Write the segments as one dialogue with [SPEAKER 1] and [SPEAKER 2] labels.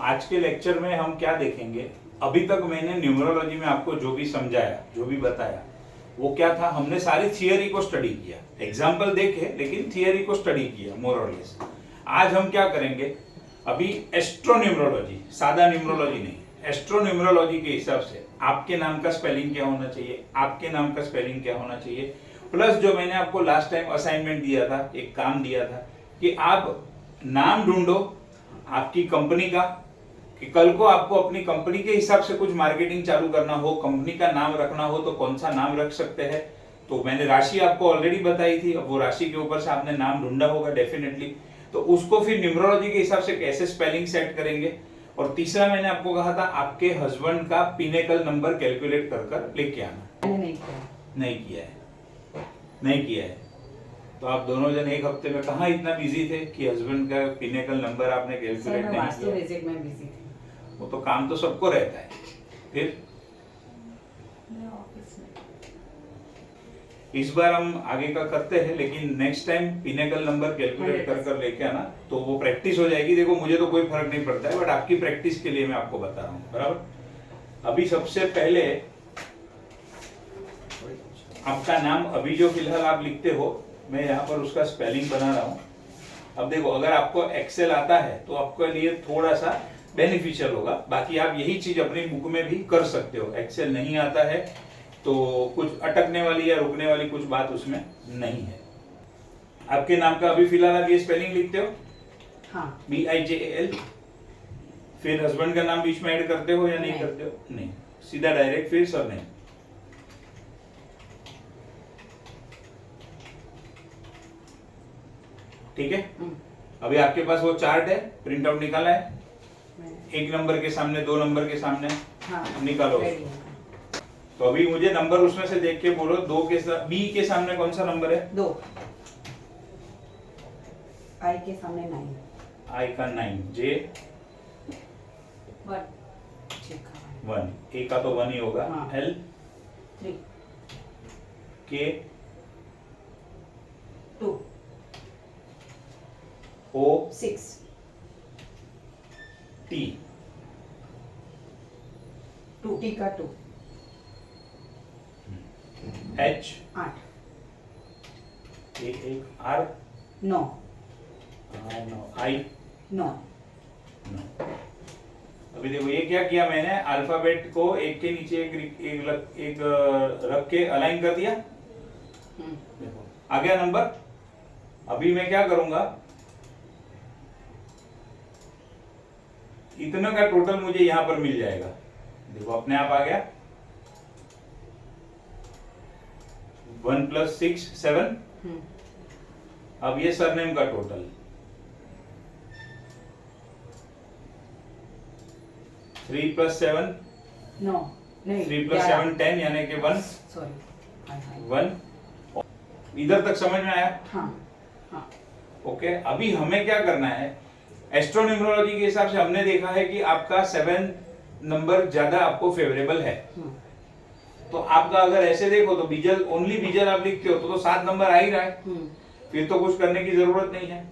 [SPEAKER 1] आज के लेक्चर में हम क्या देखेंगे, अभी तक मैंने न्यूमरोलॉजी में आपको जो भी समझाया, जो भी बताया, वो क्या था, हमने सारी थियरी को स्टडी किया, एग्जाम्पल देखे लेकिन थियरी को स्टडी किया मोर और लेस। आज हम क्या करेंगे, अभी एस्ट्रोन्यूमरोलॉजी, सादा न्यूमरोलॉजी नहीं, एस्ट्रोन्यूमरोलॉजी के हिसाब से आपके नाम का स्पेलिंग क्या होना चाहिए, आपके नाम का स्पेलिंग क्या होना चाहिए, प्लस जो मैंने आपको लास्ट टाइम असाइनमेंट दिया था, एक काम दिया था कि आप नाम ढूंढो आपकी कंपनी का, कि कल को आपको अपनी कंपनी के हिसाब से कुछ मार्केटिंग चालू करना हो, कंपनी का नाम रखना हो तो कौन सा नाम रख सकते हैं। तो मैंने राशि आपको ऑलरेडी बताई थी, अब वो राशि के ऊपर से आपने नाम ढूंढा होगा डेफिनेटली, तो उसको फिर न्यूमरोलॉजी के हिसाब से कैसे स्पेलिंग सेट करेंगे। और तीसरा मैंने आपको कहा था आपके हस्बैंड का पिनेकल नंबर कैलकुलेट कर कर लेके आना। नहीं किया है। तो आप दोनों जन एक हफ्ते में कहाँ इतना बिजी थे कि हस्बैंड का पिनेकल नंबर आपने कैलकुलेट नहीं किया। वो तो काम तो सबको रहता है। फिर इस बार हम आगे का करते हैं, लेकिन next time pinnacle number calculate कर कर लेके आना, तो वो प्रैक्टिस हो जाएगी। देखो मुझे तो कोई फर्क नहीं पड़ता है, बट आपकी प्रैक्टिस के लिए मैं आपको बता रहा हूँ, बराबर। अभी सबसे पहले आपका नाम अभी जो फिलहाल आप लिखते हो, मैं यहाँ पर उसका स्पेलिंग बना रहा हूँ। अब देखो, अगर आपको एक्सेल आता है तो आपके लिए थोड़ा सा बेनिफिशियल होगा, बाकी आप यही चीज अपनी बुक में भी कर सकते हो। एक्सेल नहीं आता है तो कुछ अटकने वाली या रुकने वाली कुछ बात उसमें नहीं है। आपके नाम का अभी फिलहाल आप ये स्पेलिंग लिखते हो, हाँ, BIJAL, फिर हस्बैंड का नाम बीच में ऐड करते हो या नहीं करते हो? नहीं, सीधा डायरेक्ट फिर सरनेम। ठीक है। अभी आपके पास वो चार्ट है, प्रिंट आउट निकाला है, एक नंबर के सामने, दो नंबर के सामने, हाँ, निकालो। तो अभी मुझे नंबर उसमें से देख के बोलो, दो के साथ बी के सामने कौन सा नंबर है? 2।
[SPEAKER 2] आई के सामने 9,
[SPEAKER 1] आई का 9, जे 1, ए का तो 1 ही होगा, हाँ, एल
[SPEAKER 2] 3,
[SPEAKER 1] के
[SPEAKER 2] 2,
[SPEAKER 1] ओ
[SPEAKER 2] 6,
[SPEAKER 1] टी
[SPEAKER 2] 2, टी का 2,
[SPEAKER 1] एच
[SPEAKER 2] 8,
[SPEAKER 1] एक आर
[SPEAKER 2] 9,
[SPEAKER 1] आई
[SPEAKER 2] 9।
[SPEAKER 1] अभी देखो ये क्या किया मैंने, अल्फाबेट को एक के नीचे एक रख के अलाइन कर दिया। देखो आ गया नंबर। अभी मैं क्या करूंगा, इतने का टोटल मुझे यहां पर मिल जाएगा। देखो अपने आप आ गया, 1 + 6 7। अब ये सरनेम का टोटल 3 + 7
[SPEAKER 2] 9, नहीं,
[SPEAKER 1] 3 + 7 10, यानी कि 1,
[SPEAKER 2] सॉरी
[SPEAKER 1] 1। इधर तक समझ में आया?
[SPEAKER 2] हाँ, हाँ।
[SPEAKER 1] ओके। अभी हमें क्या करना है, एस्ट्रोन्यूमरोलॉजी के हिसाब से हमने देखा है कि आपका 7 नंबर ज्यादा आपको फेवरेबल है। तो आपका अगर ऐसे देखो तो बीजल, ओनली बीजल आप लिखते हो तो 7 नंबर आ ही रहा है, फिर तो कुछ करने की जरूरत नहीं है।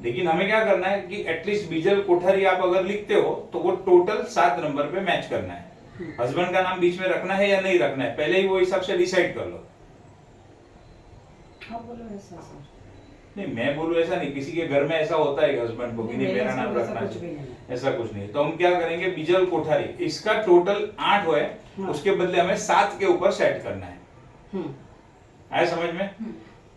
[SPEAKER 1] लेकिन हमें क्या करना है कि एटलीस्ट बीजल कोठारी आप अगर लिखते हो तो वो टोटल 7 नंबर पे मैच करना है। हस्बैंड का नाम बीच में रखना है या नहीं रखना है, पहले ही वो हिसाब से डिसाइड कर लो।
[SPEAKER 2] हाँ, बोलो ऐसा सर।
[SPEAKER 1] नहीं, मैं बोलूं ऐसा नहीं, किसी के घर में ऐसा होता है हस्बैंड को कि नहीं मेरा नाम रखना चाहिए, ऐसा कुछ नहीं। तो हम क्या करेंगे, बीजल कोठारी, इसका टोटल 8 है, उसके बदले हमें 7 के ऊपर सेट करना है। आया समझ में?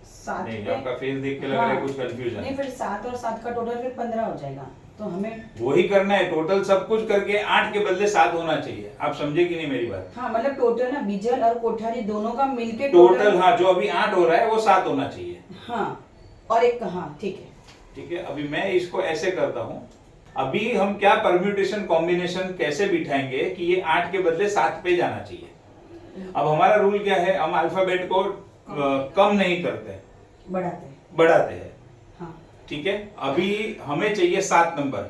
[SPEAKER 2] 7
[SPEAKER 1] नहीं, आपका फेस देख के लग रहा है कुछ कंफ्यूजन।
[SPEAKER 2] नहीं, फिर 7 और 7 का टोटल फिर 15 हो जाएगा, तो हमें
[SPEAKER 1] वही करना है। टोटल सब कुछ करके 8 के बदले 7 होना चाहिए। आप समझे कि नहीं मेरी बात?
[SPEAKER 2] हाँ, मतलब टोटल ना बीजल और कोठारी दोनों का मिलके
[SPEAKER 1] टोटल, हाँ, जो अभी 8 हो रहा है वो 7 होना चाहिए।
[SPEAKER 2] हाँ, और एक, हाँ, ठीक है,
[SPEAKER 1] ठीक है। अभी मैं इसको ऐसे करता हूँ, अभी हम क्या परम्यूटेशन कॉम्बिनेशन कैसे बिठाएंगे कि ये 8 के बदले 7 पे जाना चाहिए। अब हमारा रूल क्या है, हम अल्फाबेट को कम नहीं करते, बढ़ाते हैं।
[SPEAKER 2] हाँ,
[SPEAKER 1] ठीक है। अभी हमें चाहिए 7 नंबर,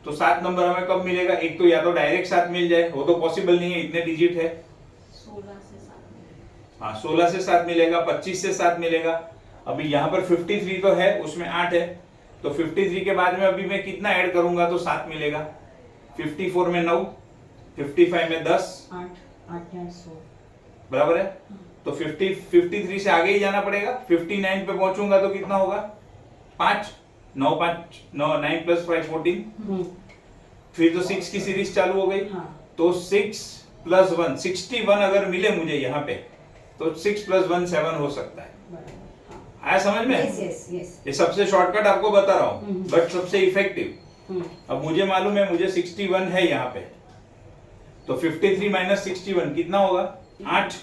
[SPEAKER 1] तो 7 नंबर हमें कब मिलेगा? एक तो या तो डायरेक्ट 7 मिल जाए, वो तो पॉसिबल नहीं है, इतने डिजिट है।
[SPEAKER 3] 16 से 7
[SPEAKER 1] हाँ, 16 से 7 मिलेगा, 25 से 7 मिलेगा। अभी यहाँ पर 53 तो है, उसमें 8 है, तो 53 के बाद में अभी मैं कितना ऐड करूंगा तो 7 मिलेगा। 54 में 9, 55 में 10,
[SPEAKER 2] 8 या 100
[SPEAKER 1] बराबर है। तो 53 से आगे ही जाना पड़ेगा। 59 पे पहुंचूंगा तो कितना होगा? 5, 9 प्लस 5 14। फिर तो 6 की सीरीज चालू हो गई।
[SPEAKER 2] हाँ।
[SPEAKER 1] तो 6 प्लस 1 61 अगर मिले मुझे यहाँ पे, तो 6 प्लस 1 7 हो सकता है।
[SPEAKER 2] बराबर, हाँ।
[SPEAKER 1] आया समझ में?
[SPEAKER 2] Yes yes yes.
[SPEAKER 1] ये सबसे शॉर्टकट आपको बता रहा हूँ, बट सबसे इफेक्टिव।
[SPEAKER 2] हम्म।
[SPEAKER 1] अब मुझे मालूम है मुझे 61 है यहाँ पे, तो 53 माइनस 61 कितना होगा? 8।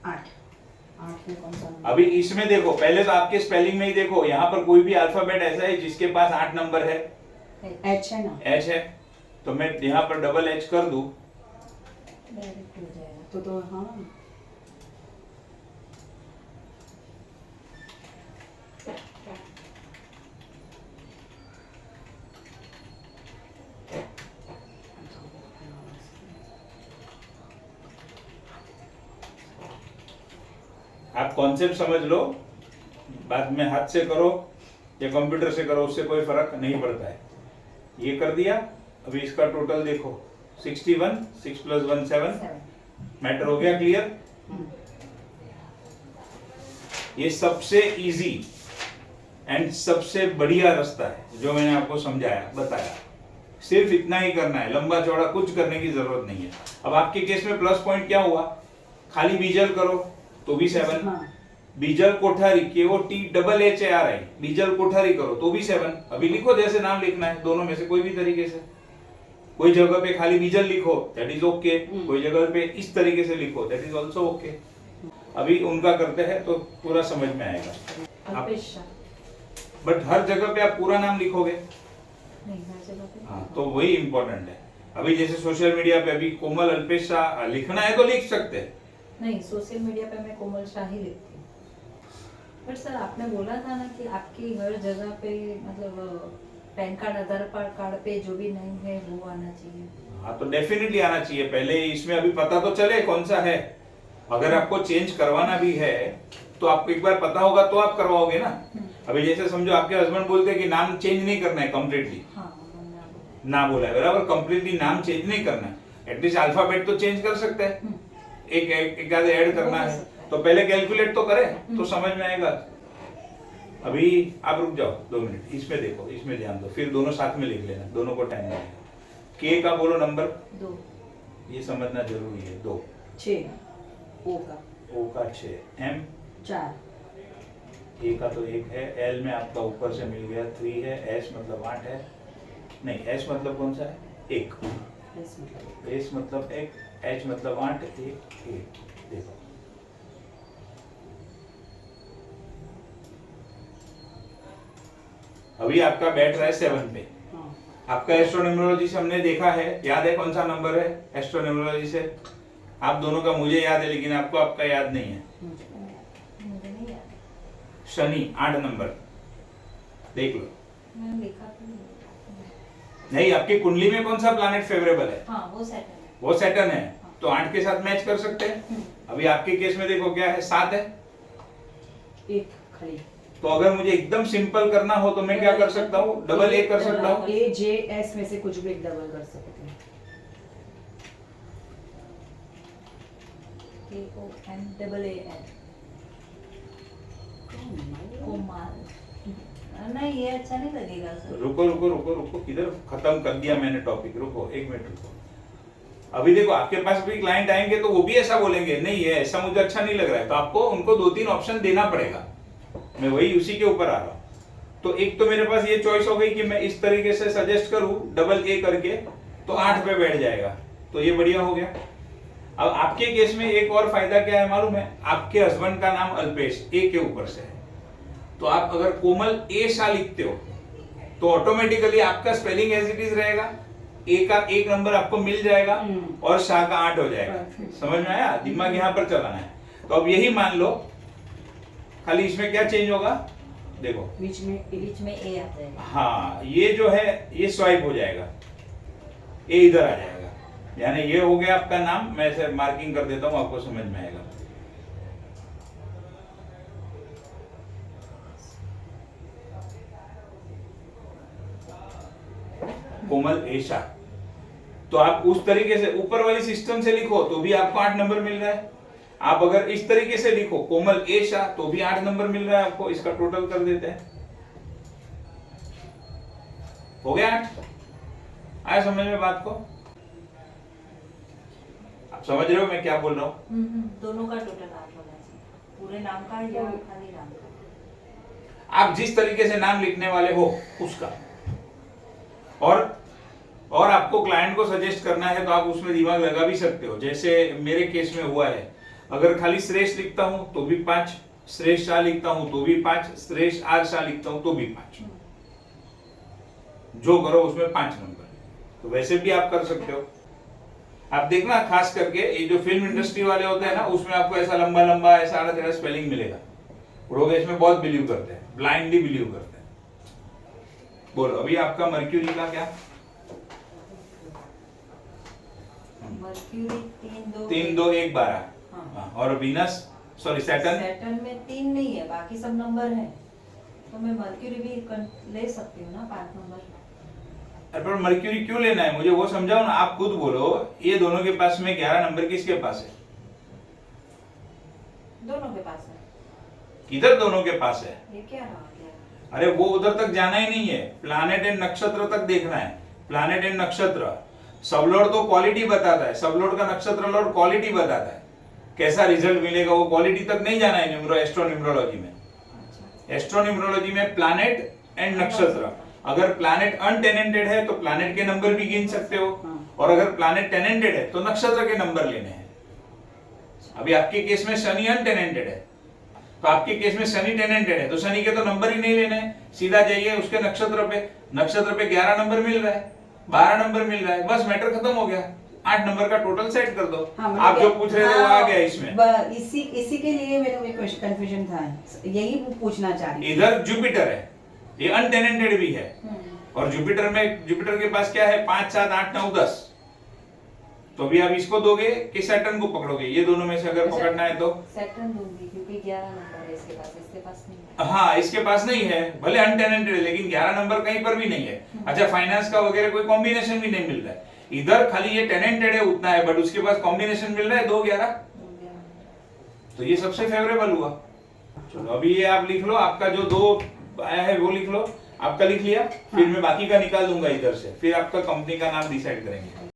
[SPEAKER 2] 8 में कौन सा नंबर?
[SPEAKER 1] अभी इसमें देखो, पहले तो आपके स्पेलिंग में ही देखो, यहाँ पर कोई भी अल्फाबेट ऐसा है जिसके पास 8 नंबर है?
[SPEAKER 2] H है ना?
[SPEAKER 1] एच है, तो मैं यहाँ पर डबल एच कर दूं
[SPEAKER 3] डायरेक्ट हो जाएगा।
[SPEAKER 2] तो हाँ।
[SPEAKER 1] आप कॉन्सेप्ट समझ लो, बाद में हाथ से करो या कंप्यूटर से करो, उससे कोई फर्क नहीं पड़ता है। ये कर दिया। अभी इसका टोटल देखो, 61, 6 प्लस 1 7। मैटर हो गया क्लियर? ये सबसे इजी एंड सबसे बढ़िया रास्ता है जो मैंने आपको समझाया बताया। सिर्फ इतना ही करना है, लंबा चौड़ा कुछ करने की जरूरत नहीं है। अब आपके केस में प्लस पॉइंट क्या हुआ? खाली बीजल करो तो भी 7,
[SPEAKER 2] हाँ।
[SPEAKER 1] बीजल कोठारी KOTHARI बीजल कोठारी करो तो भी 7। अभी लिखो जैसे नाम लिखना है, दोनों में से कोई भी तरीके से। कोई जगह पे खाली बीजल लिखो, दैट इज ओके। कोई जगह पे इस तरीके से लिखो, दैट इज ऑल्सो ओके। अभी उनका करते हैं तो पूरा समझ में आएगा।
[SPEAKER 3] अल्पेश
[SPEAKER 1] बट हर जगह पे आप पूरा नाम लिखोगे,
[SPEAKER 3] नहीं हर जगह पे।
[SPEAKER 1] हाँ, तो वही इंपॉर्टेंट है। अभी जैसे सोशल मीडिया पे अभी कोमल अल्पेश शाह लिखना है तो लिख सकते हैं।
[SPEAKER 3] नहीं, सोशल मीडिया पे मैं कोमल शाह ही लिखती हूँ। बट सर आपने बोला था ना कि आपकी हर जगह पे मतलब पैन कार्ड, आधार कार्ड पे जो भी नेम है वो आना चाहिए।
[SPEAKER 1] हाँ, तो डेफिनेटली आना चाहिए। पहले इसमें अभी पता तो चले कौन सा है। अगर आपको चेंज करवाना भी है तो आपको एक बार पता होगा तो आप करवाओगे ना। अभी जैसे समझो आपके हस्बैंड बोलते हैं कि नाम चेंज नहीं करना है कंप्लीटली,
[SPEAKER 3] हाँ,
[SPEAKER 1] ना बोला है बराबर, कंप्लीटली नाम चेंज नहीं करना है, एटलीस्ट अल्फाबेट तो चेंज कर सकते हैं। एक आधे ऐड करना है तो पहले कैलकुलेट तो करें तो समझ में आएगा। अभी आप रुक जाओ 2 मिनट, इसमें देखो, इसमें ध्यान दो, फिर दोनों साथ में लिख लेना, दोनों को टाइम लगेगा। के का बोलो नंबर
[SPEAKER 3] 2,
[SPEAKER 1] ये समझना जरूरी है। 2,
[SPEAKER 2] 6, ओ का
[SPEAKER 1] 6, M
[SPEAKER 2] 4,
[SPEAKER 1] ए का तो 1 है, L में आपका ऊपर से मिल गया 3 है, S मतलब 8 है, नहीं S मतलब कौन सा है? 1, S मतलब 1, H मतलब 8, 1 देखो। अभी आपका बैठ रहा है 7 पे। आपका एस्ट्रोन्यूमरोलॉजी से हमने देखा है, याद है कौन सा नंबर है एस्ट्रोन्यूमरोलॉजी से? आप दोनों का मुझे याद है लेकिन आपको आपका याद नहीं है।
[SPEAKER 3] मुझे नहीं याद।
[SPEAKER 1] शनि 8 नंबर देख लो।
[SPEAKER 3] मैंने देखा तो
[SPEAKER 1] नहीं, आपकी कुंडली में कौन सा प्लैनेट फेवरेबल है?
[SPEAKER 3] हाँ, वो सैटर्न है।
[SPEAKER 1] वो सैटर्न है, तो 8 के साथ मैच कर सकते हैं। अभी आपके केस में देखो क्या है, 7 है।
[SPEAKER 2] 1 खाली।
[SPEAKER 1] तो अगर मुझे एकदम सिंपल करना हो तो मैं क्या कर सकता हूँ? डबल ए कर सकता हूँ।
[SPEAKER 2] A J S में से कुछ भी एक डबल कर सकते हैं।
[SPEAKER 3] KOMAAN कोमाल। नहीं, ये अच्छा नहीं लगेगा सर।
[SPEAKER 1] रुको रुको रुको रुको, किधर खत्म कर दिया मैंने टॉपिक, रुको 1 मिनट रुको। अभी देखो आपके पास भी क्लाइंट आएंगे तो वो भी ऐसा बोलेंगे, नहीं ये ऐसा मुझे अच्छा नहीं लग रहा है, तो आपको उनको 2-3 ऑप्शन देना पड़ेगा। मैं वही उसी के ऊपर आ रहा हूँ। तो एक तो मेरे पास ये चॉइस हो गई कि मैं इस तरीके से सजेस्ट करूं डबल ए करके, तो 8 पे बैठ जाएगा, तो ये बढ़िया हो गया। अब आपके केस में एक और फायदा क्या है मालूम है? आपके हस्बैंड का नाम अल्पेश ए के ऊपर से है, तो आप अगर कोमल ए शाह लिखते हो तो ऑटोमेटिकली आपका स्पेलिंग एज इट इज रहेगा, ए का 1 नंबर आपको मिल जाएगा और शाह का 8 हो जाएगा। समझ में आया? दिमाग यहाँ पर चलाना है। तो अब यही मान लो, खाली इसमें क्या चेंज होगा देखो,
[SPEAKER 2] बीच में
[SPEAKER 3] ए आ जाएगा।
[SPEAKER 1] हाँ, ये जो है ये स्वाइप हो जाएगा, ए इधर आ जाएगा, यानी ये हो गया आपका नाम। मैं ऐसे मार्किंग कर देता हूँ, आपको समझ में आएगा। कोमल ए शाह, तो आप उस तरीके से ऊपर वाली सिस्टम से लिखो तो भी आपको 8 नंबर मिल रहा है। आप अगर इस तरीके से लिखो कोमल ए शाह तो भी 8 नंबर मिल रहा है आपको। इसका टोटल कर देते हैं, हो गया 8। आया समझ में बात को? आप समझ रहे हो मैं क्या बोल रहा हूँ?
[SPEAKER 3] दोनों का टोटल 8 होना चाहिए, पूरे नाम का या खाली नाम का?
[SPEAKER 1] आप जिस तरीके से नाम लिखने वाले हो उसका, और आपको क्लाइंट को सजेस्ट करना है तो आप उसमें दिमाग लगा भी सकते हो। जैसे मेरे केस में हुआ है, अगर खाली श्रेष्ठ लिखता हूं तो भी 5, श्रेष्ठ शाह लिखता हूं तो भी 5, श्रेष्ठ आर शाह लिखता हूं तो भी 5, जो करो उसमें 5 नंबर। तो वैसे भी आप कर सकते हो। आप देखना खास करके ये जो फिल्म इंडस्ट्री वाले होते हैं ना, उसमें आपको ऐसा लंबा लंबा ऐसा आधा टेढ़ा स्पेलिंग मिलेगा। लोग इसमें बहुत बिलीव करते हैं, ब्लाइंडली बिलीव करते हैं। बोलो अभी आपका मर्क्यूरी का क्या?
[SPEAKER 3] मर्क्यूरी
[SPEAKER 1] 3 2 1 12।
[SPEAKER 3] हाँ।
[SPEAKER 1] और वीनस सॉरी सैटर्न
[SPEAKER 3] में 3 नहीं है, बाकी सब नंबर है, तो मैं मर्क्यूरी भी ले सकती हूँ ना 5 नंबर।
[SPEAKER 1] अरे पर मर्क्यूरी क्यों लेना है मुझे वो समझाओ ना। आप खुद बोलो, ये दोनों के पास में 11 नंबर किसके पास है?
[SPEAKER 3] दोनों के पास है।
[SPEAKER 1] किधर दोनों के पास है?
[SPEAKER 3] ये क्या रहा गया?
[SPEAKER 1] अरे वो उधर तक जाना ही नहीं है, प्लानेट एंड नक्षत्र तक देखना है। प्लानेट एंड नक्षत्र, सबलोड तो क्वालिटी बताता है, सबलोड का नक्षत्र लोड क्वालिटी बताता है, कैसा रिजल्ट मिलेगा वो क्वालिटी तक नहीं जाना है एस्ट्रो न्यूमरोलॉजी में। एस्ट्रो न्यूमरोलॉजी में प्लानेट एंड नक्षत्र, अगर प्लानेट अनटेनेंटेड है तो प्लानेट के नंबर भी गिन सकते हो, और अगर प्लानेट टेनेंटेड है तो नक्षत्र के नंबर लेने हैं। अभी आपके केस में शनि अनटेनेंटेड है, तो आपके केस में शनि टेनेंटेड है तो शनि के तो नंबर ही नहीं लेने हैं, सीधा जाइए उसके नक्षत्र पे। नक्षत्र पे 11 नंबर मिल रहा है, 12 नंबर मिल रहा है, बस मैटर खत्म हो गया। 8 नंबर का टोटल सेट कर दो।
[SPEAKER 2] हाँ,
[SPEAKER 1] आप जो पूछ रहे थे वो आ गया इसमें।
[SPEAKER 2] इसी के लिए मेरे को कंफ्यूजन था, यही पूछना चाह रही थी।
[SPEAKER 1] इधर जुपिटर है, ये अनटेनेंटेड भी है, और जुपिटर के पास क्या है 5 7 8 9 10। तो अभी आप इसको दोगे कि सैटर्न को पकड़ोगे? ये दोनों में से अगर पकड़ना है तो
[SPEAKER 3] सैटर्न दूंगी, क्योंकि 11 नंबर है इसके पास नहीं है।
[SPEAKER 1] हाँ, इसके पास नहीं है, भले अनटेनेंटेड है लेकिन 11 नंबर कहीं पर भी नहीं है। अच्छा, फाइनेंस का वगैरह कोई कॉम्बिनेशन भी नहीं मिल रहा है। इधर खाली ये टेनेंटेड है उतना है, बट उसके पास कॉम्बिनेशन मिल रहा है 2 11, तो ये सबसे फेवरेबल हुआ। चलो अभी ये आप लिख लो, आपका जो 2 आया है वो लिख लो। आपका लिख लिया, फिर मैं बाकी का निकाल दूंगा इधर से, फिर आपका कंपनी का नाम डिसाइड करेंगे।